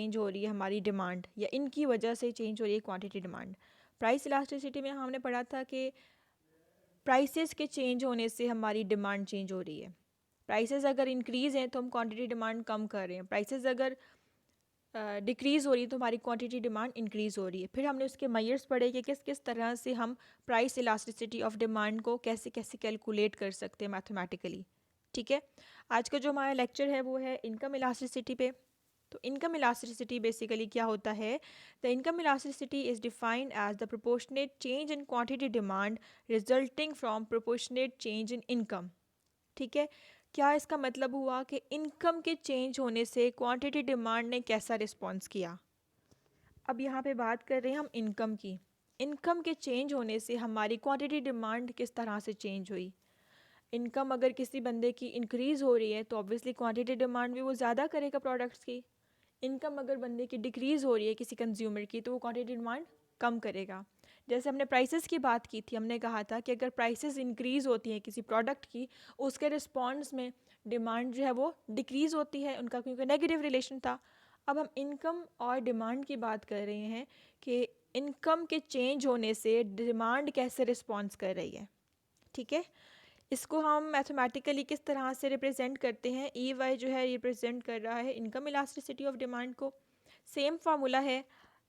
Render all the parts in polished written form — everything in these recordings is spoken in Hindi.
चेंज हो रही है हमारी डिमांड, या इनकी वजह से चेंज हो रही है क्वांटिटी डिमांड। प्राइस इलास्टिसिटी में हमने पढ़ा था कि प्राइसेस के चेंज होने से हमारी डिमांड चेंज हो रही है। प्राइसेस अगर इंक्रीज़ हैं तो हम क्वांटिटी डिमांड कम कर रहे हैं, प्राइसेस अगर डिक्रीज़ हो रही है तो हमारी क्वांटिटी डिमांड इंक्रीज़ हो रही है। फिर हमने उसके मेजर्स पढ़े कि किस किस तरह से हम प्राइस इलास्टिसिटी ऑफ डिमांड को कैसे कैसे कैलकुलेट कर सकते हैं मैथमेटिकली। ठीक है, आज का जो हमारा लेक्चर है वो है इनकम इलास्टिसिटी पे। तो इनकम इलास्टिसिटी बेसिकली क्या होता है? The income elasticity is defined as the proportionate change in quantity demand resulting from proportionate change in income. ठीक है, क्या इसका मतलब हुआ कि इनकम के चेंज होने से क्वांटिटी डिमांड ने कैसा रिस्पॉन्स किया। अब यहाँ पे बात कर रहे हैं हम इनकम की। इनकम के चेंज होने से हमारी क्वांटिटी डिमांड किस तरह से चेंज हुई। इनकम अगर किसी बंदे की इंक्रीज़ हो रही है तो ऑब्वियसली क्वांटिटी डिमांड भी वो ज़्यादा करेगा प्रोडक्ट्स की। इनकम अगर बंदे की डिक्रीज़ हो रही है किसी कंज्यूमर की तो वो क्वांटिटी डिमांड कम करेगा। जैसे हमने प्राइसेस की बात की थी, हमने कहा था कि अगर प्राइसेस इंक्रीज़ होती हैं किसी प्रोडक्ट की, उसके रिस्पॉन्स में डिमांड जो है वो डिक्रीज़ होती है, उनका क्योंकि नेगेटिव रिलेशन था। अब हम इनकम और डिमांड की बात कर रहे हैं कि इनकम के चेंज होने से डिमांड कैसे रिस्पॉन्स कर रही है। ठीक है, इसको हम मैथमेटिकली किस तरह से रिप्रेजेंट करते हैं। ई वाई जो है रिप्रेजेंट कर रहा है इनकम इलास्टिसिटी ऑफ डिमांड को। सेम फार्मूला है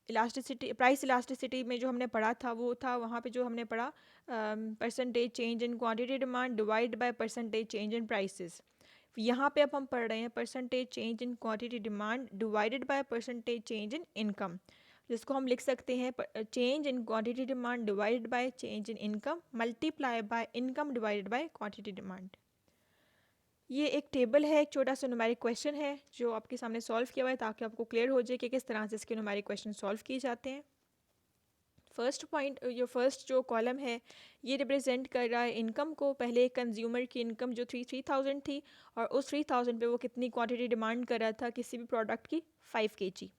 इलास्टिसिटी, प्राइस इलास्टिसिटी में जो हमने पढ़ा था वो था वहाँ पे जो हमने पढ़ा percentage change in quantity demand divide by percentage change in prices. यहाँ पे अब हम पढ़ रहे हैं percentage change in quantity demand divided by percentage change in income, जिसको हम लिख सकते हैं change in quantity demand divided by change in income multiply by income divided by quantity demand. ये एक टेबल है, एक छोटा सा न्यूमेरिक क्वेश्चन है जो आपके सामने सॉल्व किया हुआ है ताकि आपको क्लियर हो जाए कि किस तरह से इसके न्यूमेरिक क्वेश्चन सॉल्व किए जाते हैं। फर्स्ट पॉइंट, जो फर्स्ट जो कॉलम है ये रिप्रेजेंट कर रहा है इनकम को। पहले कंज्यूमर की इनकम जो 3000 थी और उस 3000 पे वो कितनी क्वांटिटी डिमांड कर रहा था किसी भी प्रोडक्ट की, 5 kg।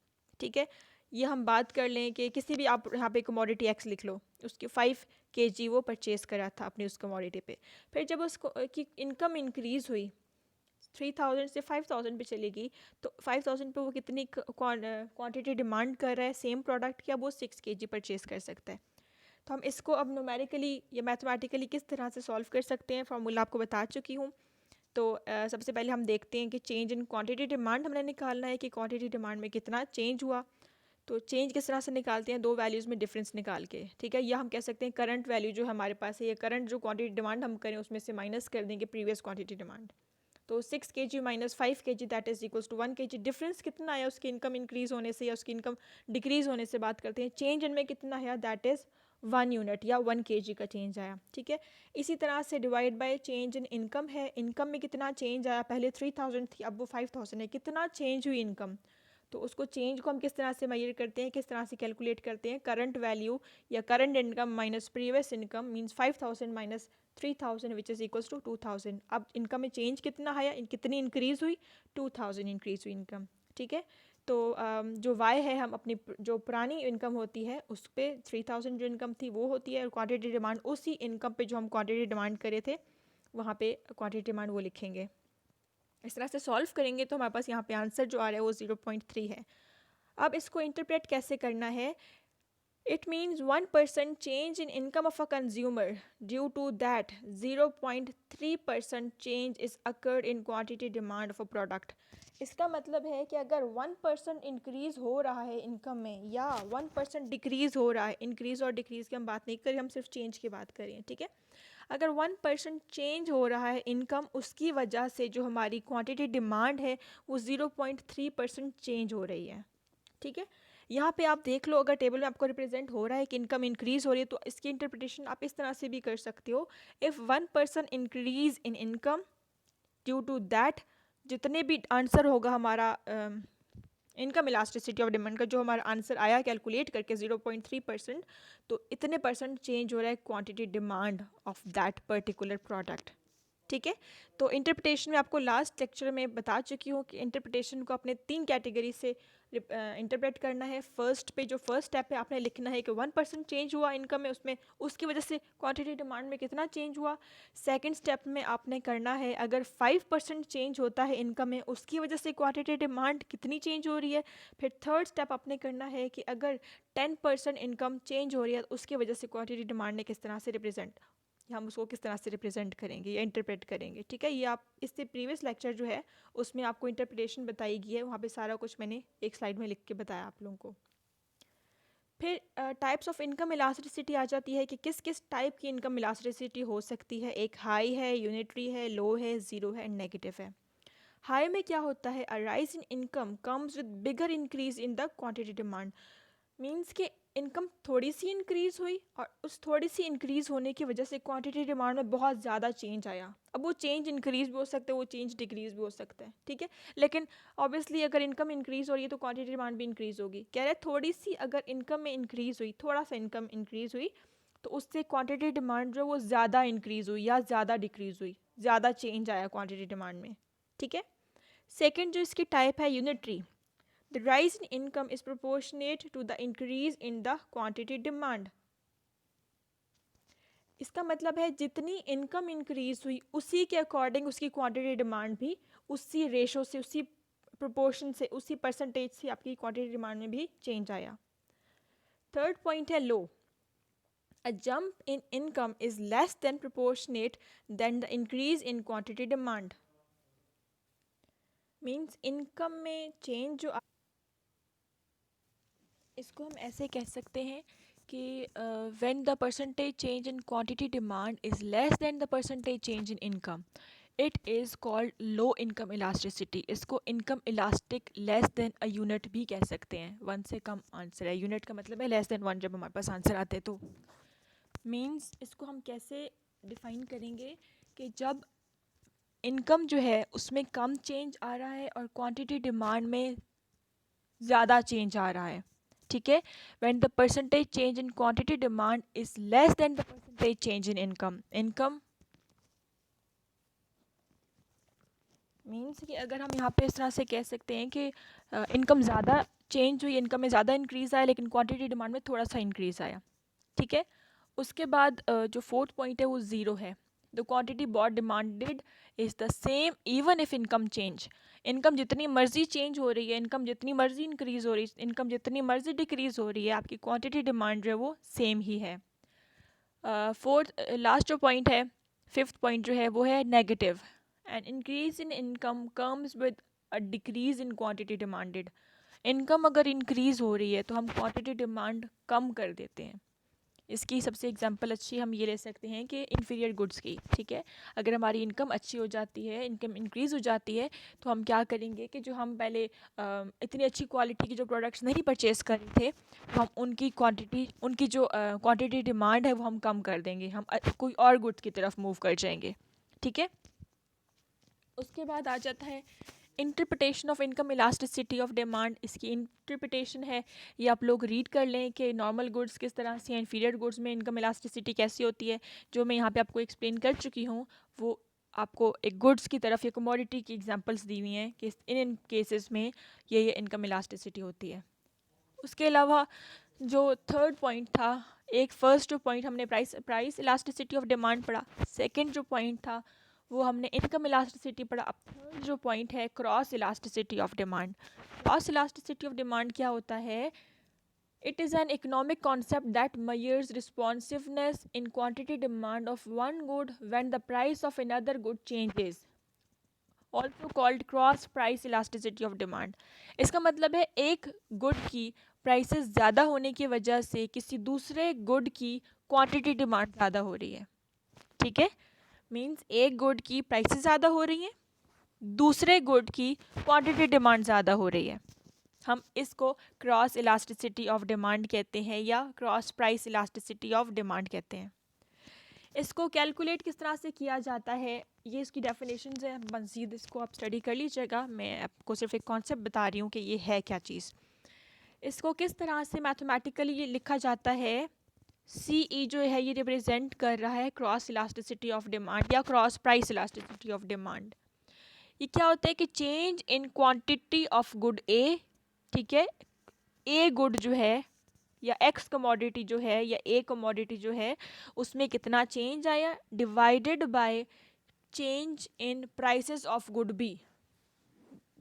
ठीक है, ये हम बात कर लें कि किसी भी, आप यहाँ पे कमोडिटी एक्स लिख लो, उसकी 5 kg वो परचेज़ करा था अपनी उस कमोडिटी पे। फिर जब उसको की इनकम इंक्रीज़ हुई 3000 से 5000 पे चलेगी तो 5000 पे वो कितनी क्वांटिटी डिमांड कर रहा है सेम प्रोडक्ट की, अब वो 6 kg परचेज़ कर सकता है। तो हम इसको अब न्यूमेरिकली या मैथमेटिकली किस तरह से सॉल्व कर सकते हैं, फार्मूला आपको बता चुकी हूँ। तो सबसे पहले हम देखते हैं कि चेंज इन क्वांटिटी डिमांड हमने निकालना है कि क्वांटिटी डिमांड में कितना चेंज हुआ। तो चेंज किस तरह से निकालते हैं, दो वैल्यूज़ में डिफरेंस निकाल के। ठीक है, या हम कह सकते हैं करंट वैल्यू जो हमारे पास है, या करंट जो क्वांटिटी डिमांड हम करें उसमें से माइनस कर देंगे प्रीवियस क्वांटिटी डिमांड। तो 6 kg minus 5 kg that is equals to 1 kg। Difference कितना आया उसकी इनकम इंक्रीज होने से या उसकी इनकम डिक्रीज होने से बात करते हैं। चेंज इनमें कितना आया, दैट इज़ 1 यूनिट या 1 kg का चेंज आया। ठीक है, इसी तरह से divide by change in income है, इनकम में कितना चेंज आया, पहले 3000 थी अब वो 5000 है, कितना चेंज हुई इनकम। तो उसको चेंज को हम किस तरह से मेजर करते हैं, किस तरह से कैलकुलेट करते हैं, करंट वैल्यू या current income minus previous income means 5000 minus 3000 which is equals to 2000। अब इनकम में चेंज कितना आया, कितनी इंक्रीज़ हुई, 2000 इंक्रीज़ हुई इनकम। ठीक है, तो जो वाई है हम अपनी जो पुरानी इनकम होती है उस पर 3000 जो इनकम थी वो होती है, और क्वांटिटी डिमांड उसी इनकम पे जो हम क्वांटिटी डिमांड करे थे वहाँ पे क्वांटिटी डिमांड वो लिखेंगे। इस तरह से सॉल्व करेंगे तो हमारे पास यहाँ पे आंसर जो आ रहा है वो 0.3 है। अब इसको इंटरप्रेट कैसे करना है, it means 1% change in income of a consumer due to that 0.3% change is occurred in quantity demand of a product। इसका मतलब है कि अगर 1% इंक्रीज़ हो रहा है इनकम में या 1% डिक्रीज़ हो रहा है, इंक्रीज़ और डिक्रीज़ की हम बात नहीं करें, हम सिर्फ चेंज की बात करें। ठीक है, अगर 1% चेंज हो रहा है इनकम, उसकी वजह से जो हमारी क्वांटिटी डिमांड है वो 0.3% चेंज हो रही है। ठीक है, यहाँ पे आप देख लो, अगर टेबल में आपको रिप्रेजेंट हो रहा है कि इनकम इंक्रीज़ हो रही है तो इसकी इंटरप्रिटेशन आप इस तरह से भी कर सकते हो, if 1% increase in income due to that, जितने भी आंसर होगा हमारा इनकम इलास्टिसिटी ऑफ डिमांड का जो हमारा आंसर आया कैलकुलेट करके 0.3%, तो इतने परसेंट चेंज हो रहा है quantity demand of that particular product. ठीक है, तो इंटरप्रिटेशन में आपको लास्ट लेक्चर में बता चुकी हूँ कि इंटरप्रिटेशन को अपने 3 कैटेगरी से इंटरप्रेट करना है। फर्स्ट पे जो फर्स्ट स्टेप है आपने लिखना है कि 1% चेंज हुआ इनकम में, उसमें उसकी वजह से क्वांटिटी डिमांड में कितना चेंज हुआ। सेकंड स्टेप में आपने करना है अगर 5% चेंज होता है इनकम में, उसकी वजह से क्वांटिटी डिमांड कितनी चेंज हो रही है। फिर थर्ड स्टेप आपने करना है कि अगर 10% इनकम चेंज हो रही है तो उसकी वजह से क्वांटिटी डिमांड ने किस तरह से रिप्रेजेंट, हम उसको किस तरह से रिप्रेजेंट करेंगे या इंटरप्रेट करेंगे। ठीक है, ये आप इससे प्रीवियस लेक्चर जो है उसमें आपको इंटरप्रिटेशन बताई गई है, वहाँ पे सारा कुछ मैंने एक स्लाइड में लिख के बताया आप लोगों को। फिर टाइप्स ऑफ इनकम इलास्टिसिटी आ जाती है कि किस किस टाइप की इनकम इलास्टिसिटी हो सकती है। एक हाई है, यूनिटरी है, लो है, ज़ीरो है एंड नेगेटिव है। हाई में क्या होता है, a rise in income comes with bigger increase in the quantity demand. Means कि इनकम थोड़ी सी इंक्रीज़ हुई और उस थोड़ी सी इंक्रीज़ होने की वजह से क्वांटिटी डिमांड में बहुत ज़्यादा चेंज आया। अब वो चेंज इंक्रीज़ भी हो सकता है, वो चेंज डिक्रीज़ भी हो सकता है। ठीक है, लेकिन ऑब्वियसली अगर इनकम इंक्रीज़ हो रही है तो क्वांटिटी डिमांड भी इंक्रीज़ होगी। कह रहे थोड़ी सी अगर इनकम में इंक्रीज़ हुई, थोड़ा सा इनकम इंक्रीज़ हुई तो उससे क्वांटिटी डिमांड जो वो ज़्यादा इंक्रीज़ हुई या ज़्यादा डिक्रीज़ हुई, ज़्यादा चेंज आया क्वांटिटी डिमांड में। ठीक है, सेकेंड जो इसकी टाइप है unitary. The rise in income is proportionate to the increase in the quantity demand. इसका मतलब है जितनी इनकम इंक्रीज हुई उसी के अकॉर्डिंग उसकी क्वांटिटी डिमांड भी उसी रेशो से, उसी प्रोपोर्शन से, उसी परसेंटेज से आपकी क्वांटिटी डिमांड में भी चेंज आया। थर्ड पॉइंट है low. A jump in income is less than proportionate than the increase in quantity demand. Means income में चेंज जो, इसको हम ऐसे कह सकते हैं कि when the percentage change in quantity demand is less than the percentage change in income, it is called low income elasticity. इसको income elastic less than a unit भी कह सकते हैं। वन से कम आंसर है, यूनिट का मतलब है लेस देन वन जब हमारे पास आंसर आते हैं तो। मीन्स इसको हम कैसे डिफाइन करेंगे कि जब इनकम जो है उसमें कम चेंज आ रहा है और क्वांटिटी डिमांड में ज़्यादा चेंज आ रहा है। ठीक है, when the percentage change in quantity demand is less than the percentage change in income. Income means कि अगर हम यहाँ पे इस तरह से कह सकते हैं कि इनकम ज़्यादा चेंज हुई, इनकम में ज़्यादा इंक्रीज़ आया लेकिन क्वांटिटी डिमांड में थोड़ा सा इंक्रीज़ आया। ठीक है, उसके बाद जो फोर्थ पॉइंट है वो ज़ीरो है। The quantity bought demanded is the same even if income change. Income जितनी मर्जी चेंज हो रही है, इनकम जितनी मर्जी इंक्रीज़ हो रही है, इनकम जितनी मर्जी डिक्रीज़ हो रही है, आपकी क्वांटिटी डिमांड जो है वो सेम ही है। फोर्थ लास्ट जो पॉइंट है, फिफ्थ पॉइंट जो है वो है negative. An increase in income comes with a decrease in quantity demanded. Income अगर इंक्रीज़ हो रही है तो हम क्वांटिटी डिमांड कम कर देते हैं। इसकी सबसे एग्जांपल अच्छी हम ये ले सकते हैं कि इन्फीरियर गुड्स की। ठीक है, अगर हमारी इनकम अच्छी हो जाती है, इनकम इंक्रीज़ हो जाती है तो हम क्या करेंगे कि जो हम पहले इतनी अच्छी क्वालिटी की जो प्रोडक्ट्स नहीं परचेज़ कर रहे थे तो हम उनकी क्वांटिटी, उनकी जो क्वांटिटी डिमांड है वो हम कम कर देंगे, हम कोई और गुड्स की तरफ मूव कर जाएंगे। ठीक है, उसके बाद आ जाता है interpretation of income elasticity of demand. इसकी इंटरप्रिटेशन है, ये आप लोग रीड कर लें कि नॉर्मल गुड्स किस तरह से, इन्फीरियर गुड्स में इनकम इलास्टिसिटी कैसी होती है। जो मैं यहाँ पे आपको एक्सप्लेन कर चुकी हूँ वो आपको एक गुड्स की तरफ या कमोडिटी की एग्जांपल्स दी हुई हैं कि इन केसेस में ये इनकम इलास्टिसिटी होती है। उसके अलावा जो थर्ड पॉइंट था, एक फर्स्ट जो पॉइंट हमने प्राइस इलास्टिसिटी ऑफ डिमांड पढ़ा, सेकंड जो पॉइंट था वो हमने इनकम इलास्टिसिटी पढ़ा। अब थर्ड जो पॉइंट है cross elasticity of demand. Cross elasticity of demand क्या होता है? It is an economic concept that measures responsiveness in quantity demand of one good when the price of another good changes, also called cross price elasticity of demand. इसका मतलब है एक गुड की प्राइसेस ज़्यादा होने की वजह से किसी दूसरे गुड की क्वांटिटी डिमांड ज़्यादा हो रही है। ठीक है, मीन्स एक गुड की प्राइसेस ज़्यादा हो रही हैं, दूसरे गुड की क्वांटिटी डिमांड ज़्यादा हो रही है। हम इसको क्रॉस इलास्टिसिटी ऑफ डिमांड कहते हैं या cross price elasticity of demand कहते हैं। इसको कैलकुलेट किस तरह से किया जाता है, ये इसकी डेफिनेशन है, मज़ीद इसको आप स्टडी कर लीजिएगा। मैं आपको सिर्फ एक कॉन्सेप्ट बता रही हूँ कि ये है क्या चीज़। इसको किस तरह से मैथमेटिकली ये लिखा जाता है, सी ई जो है ये रिप्रेजेंट कर रहा है क्रॉस इलास्टिसिटी ऑफ डिमांड या cross price elasticity of demand. ये क्या होता है कि change in quantity of good a ठीक है, ए गुड जो है या एक्स कमोडिटी जो है या ए कमोडिटी जो है उसमें कितना चेंज आया, divided by change in prices of good b,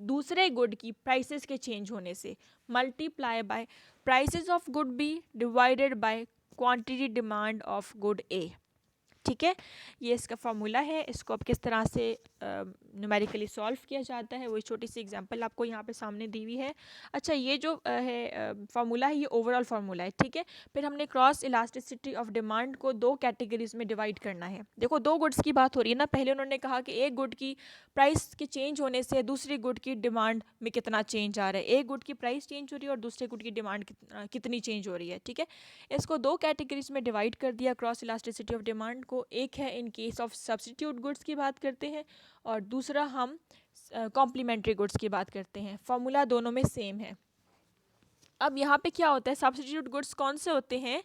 दूसरे गुड की प्राइसेस के चेंज होने से, multiply by prices of good b divided by quantity demand of good a. ठीक है, ये इसका फॉर्मूला है। इसको अब किस तरह से न्यूमेरिकली सॉल्व किया जाता है, वही छोटी सी एग्जांपल आपको यहाँ पे सामने दी हुई है। अच्छा, ये जो है फार्मूला है, ये ओवरऑल फार्मूला है। ठीक है, फिर हमने क्रॉस इलास्टिसिटी ऑफ डिमांड को दो कैटेगरीज में डिवाइड करना है। देखो, दो गुड्स की बात हो रही है ना, पहले उन्होंने कहा कि एक गुड की प्राइस के चेंज होने से दूसरी गुड की डिमांड में कितना चेंज आ रहा है, एक गुड की प्राइस चेंज हो रही है और दूसरे गुड की डिमांड कितनी चेंज हो रही है। ठीक है, इसको दो कैटेगरीज में डिवाइड कर दिया क्रॉस इलास्टिसिटी ऑफ डिमांड को। एक है in case of substitute goods की बात करते हैं और दूसरा हम कॉम्प्लीमेंट्री गुड्स की बात करते हैं। फॉर्मूला दोनों में सेम है। अब यहाँ पे क्या होता है, सब्स्टिट्यूट गुड्स कौन से होते हैं,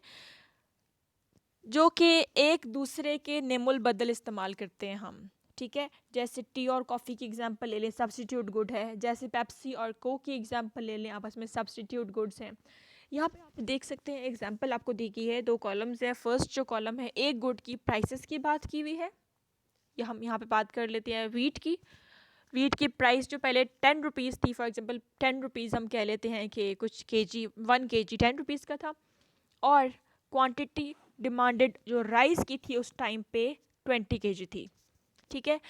जो कि एक दूसरे के नेमुल बदल इस्तेमाल करते हैं हम। ठीक है, जैसे टी और कॉफ़ी की एग्जांपल ले लें, सब्स्टिट्यूट गुड है। जैसे पेप्सी और कोक की एग्जांपल ले लें, आपस में सब्स्टिट्यूट गुड्स हैं। यहाँ पे आप देख सकते हैं, एग्जांपल आपको दी गई है, दो कॉलम्स है। फर्स्ट जो कॉलम है, एक गुड की प्राइसेस की बात की हुई है। हम यहाँ पे बात कर लेते हैं वीट की। वीट की प्राइस जो पहले 10 रुपीज़ थी, फॉर एग्जांपल 10 रुपीज़ हम कह लेते हैं कि कुछ केजी 1 केजी 10 रुपीज़ का था, और क्वांटिटी डिमांडेड जो राइस की थी उस टाइम पे 20 केजी थी। ठीक है,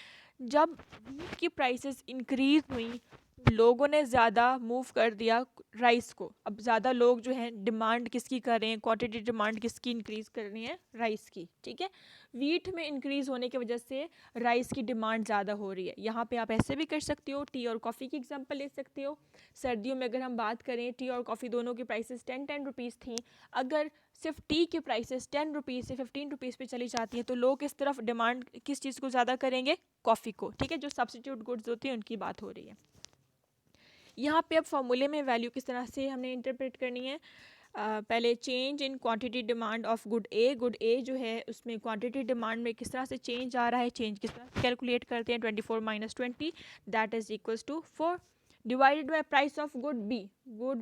जब वीट की प्राइसेस इंक्रीज हुई, लोगों ने ज़्यादा मूव कर दिया राइस को। अब ज़्यादा लोग जो हैं डिमांड किसकी कर रहे हैं, क्वांटिटी डिमांड किसकी इंक्रीज़ कर रही है, राइस की। ठीक है, वीट में इंक्रीज़ होने की वजह से राइस की डिमांड ज़्यादा हो रही है। यहाँ पे आप ऐसे भी कर सकते हो, टी और कॉफ़ी की एग्जांपल ले सकते हो। सर्दियों में अगर हम बात करें, टी और कॉफ़ी दोनों की प्राइसेस 10 रुपीज़ थी। अगर सिर्फ टी की प्राइसेस 10 रुपीज़ से 15 रुपीज़ पे चली जाती है, तो लोग इस तरफ डिमांड किस चीज़ को ज़्यादा करेंगे, कॉफ़ी को। ठीक है, जो सब्स्टिट्यूट गुड्स होती हैं उनकी बात हो रही है। यहाँ पे अब फॉर्मूले में वैल्यू किस तरह से हमने इंटरप्रेट करनी है। पहले change in quantity demand of good a जो है उसमें क्वांटिटी डिमांड में किस तरह से चेंज आ रहा है, चेंज किस तरह से कैलकुलेट करते हैं। 24 - 20 that is equals to 4 divided by price of good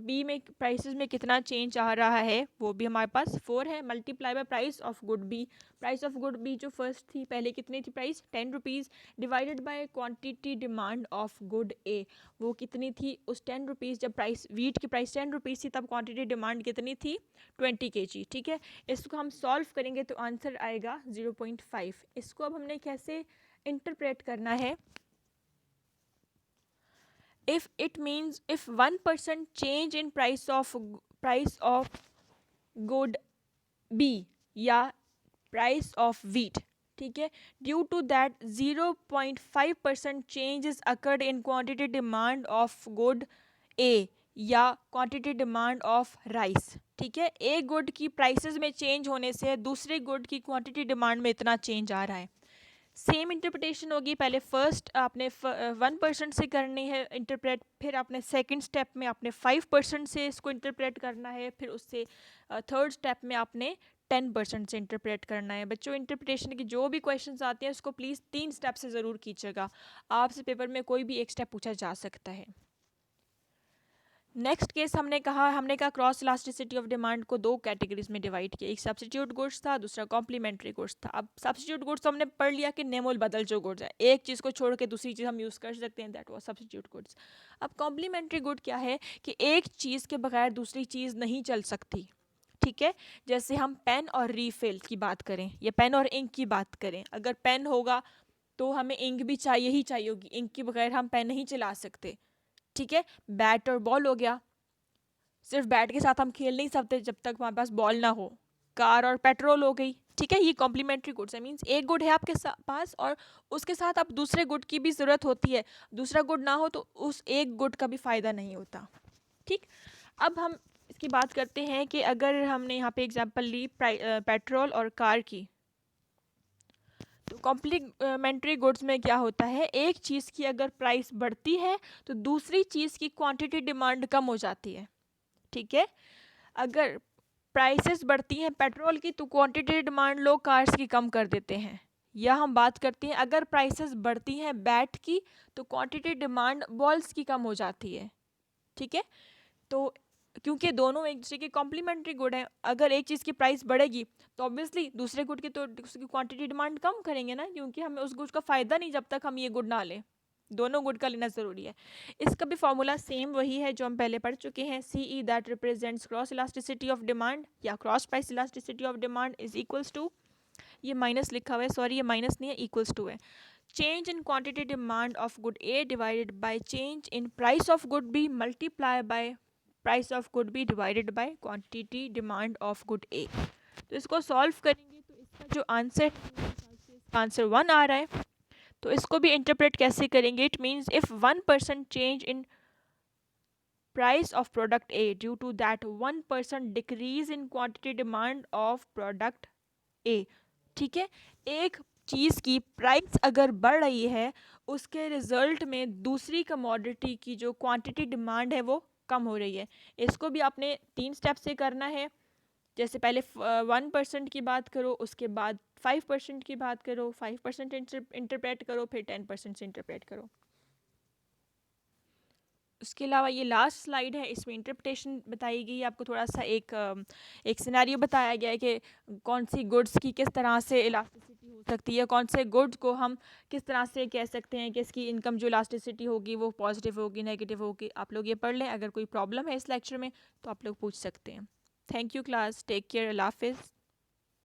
B में प्राइसेस में कितना चेंज आ रहा है, वो भी हमारे पास 4 है, multiply by price of good b. Price of good b जो फर्स्ट थी, पहले कितनी थी price, 10 rupees, divided by quantity demand of good a, वो कितनी थी उस 10 रुपीज़, जब प्राइस वीट की प्राइस 10 रुपीज़ थी तब क्वांटिटी डिमांड कितनी थी, 20 केजी। ठीक है, इसको हम सॉल्व करेंगे तो आंसर आएगा 0.5। इसको अब हमने कैसे इंटरप्रेट करना है, if it means if 1% change in price of good B या price of wheat, ठीक है, due to that 0.5% changes occurred in quantity demand of good A या क्वांटिटी डिमांड ऑफ राइस। ठीक है, एक गुड की प्राइसेस में चेंज होने से दूसरे गुड की क्वांटिटी डिमांड में इतना चेंज आ रहा है। सेम इंटरप्रिटेशन होगी, पहले फर्स्ट आपने 1% से करनी है इंटरप्रेट, फिर आपने सेकंड स्टेप में आपने 5% से इसको इंटरप्रेट करना है, फिर उससे थर्ड स्टेप में आपने 10% से इंटरप्रेट करना है। बच्चों, इंटरप्रिटेशन की जो भी क्वेश्चंस आते हैं उसको प्लीज़ 3 स्टेप से ज़रूर कीजिएगा, आपसे पेपर में कोई भी एक स्टेप पूछा जा सकता है। नेक्स्ट केस हमने कहा क्रॉस इलास्टिसिटी ऑफ डिमांड को दो कैटेगरीज में डिवाइड किया, एक सब्स्टिट्यूट गुड्स था, दूसरा कॉम्प्लीमेंट्री गुड्स था। अब सब्स्टिट्यूट गुड्स तो हमने पढ़ लिया कि नेमोल बदल जो गुड्स है, एक चीज़ को छोड़ के दूसरी चीज़ हम यूज़ कर सकते हैं, दैट वाज सब्स्टिट्यूट गुड्स। अब कॉम्प्लीमेंट्री गुड क्या है कि एक चीज़ के बगैर दूसरी चीज़ नहीं चल सकती। ठीक है, जैसे हम पेन और रीफिल की बात करें या पेन और इंक की बात करें, अगर पेन होगा तो हमें इंक भी चाहिए ही चाहिए होगी, इंक के बगैर हम पेन नहीं चला सकते। ठीक है, बैट और बॉल हो गया, सिर्फ बैट के साथ हम खेल नहीं सकते जब तक हमारे पास बॉल ना हो। कार और पेट्रोल हो गई। ठीक है, ये कॉम्प्लीमेंट्री गुड्स है, मीन्स एक गुड है आपके पास और उसके साथ आप दूसरे गुड की भी ज़रूरत होती है, दूसरा गुड ना हो तो उस एक गुड का भी फ़ायदा नहीं होता। ठीक, अब हम इसकी बात करते हैं कि अगर हमने यहाँ पे एग्जांपल ली पेट्रोल और कार की, तो कॉम्प्लीमेंट्री गुड्स में क्या होता है, एक चीज़ की अगर प्राइस बढ़ती है तो दूसरी चीज़ की क्वांटिटी डिमांड कम हो जाती है। ठीक है, अगर प्राइसेस बढ़ती हैं पेट्रोल की तो क्वांटिटी डिमांड लोग कार्स की कम कर देते हैं। या हम बात करते हैं अगर प्राइसेस बढ़ती हैं बैट की तो क्वांटिटी डिमांड बॉल्स की कम हो जाती है। ठीक है, तो क्योंकि दोनों एक दूसरे के कॉम्प्लीमेंट्री गुड हैं, अगर एक चीज़ की प्राइस बढ़ेगी तो ऑब्वियसली दूसरे गुड की तो उसकी क्वांटिटी डिमांड कम करेंगे ना, क्योंकि हमें उस गुड का फ़ायदा नहीं जब तक हम ये गुड ना लें। दोनों गुड का लेना ज़रूरी है। इसका भी फॉर्मूला सेम वही है जो हम पहले पढ़ चुके हैं। C E that represents cross elasticity of demand या cross price elasticity of demand is equals to, ये माइनस लिखा हुआ है, सॉरी ये माइनस नहीं है, इक्वल्स टू है, change in quantity demand of good a divided by change in price of good b multiply by price of good b divided by quantity demand of good a. तो इसको सॉल्व करेंगे तो इसका जो आंसर है आंसर 1 आ रहा है। तो इसको भी इंटरप्रेट कैसे करेंगे, it means if 1% change in price of product A due to that 1% decrease in quantity demand of product A। ठीक है, एक चीज़ की प्राइस अगर बढ़ रही है उसके रिजल्ट में दूसरी कमोडिटी की जो क्वांटिटी डिमांड है वो कम हो रही है। इसको भी आपने 3 स्टेप से करना है। जैसे पहले 1% की बात करो, उसके बाद 5% की बात करो, 5% इंटरप्रेट करो, फिर 10% से इंटरप्रेट करो। उसके अलावा ये लास्ट स्लाइड है, इसमें इंटरप्रिटेशन बताई गई है। आपको थोड़ा सा एक सिनेरियो बताया गया है कि कौन सी गुड्स की किस तरह से इलास्टिसिटी हो सकती है, कौन से गुड्स को हम किस तरह से कह सकते हैं कि इसकी इनकम जो इलास्टिसिटी होगी वो पॉजिटिव होगी, नेगेटिव होगी। आप लोग ये पढ़ लें, अगर कोई प्रॉब्लम है इस लेक्चर में तो आप लोग पूछ सकते हैं। Thank you class, take care, Allah हाफिज़।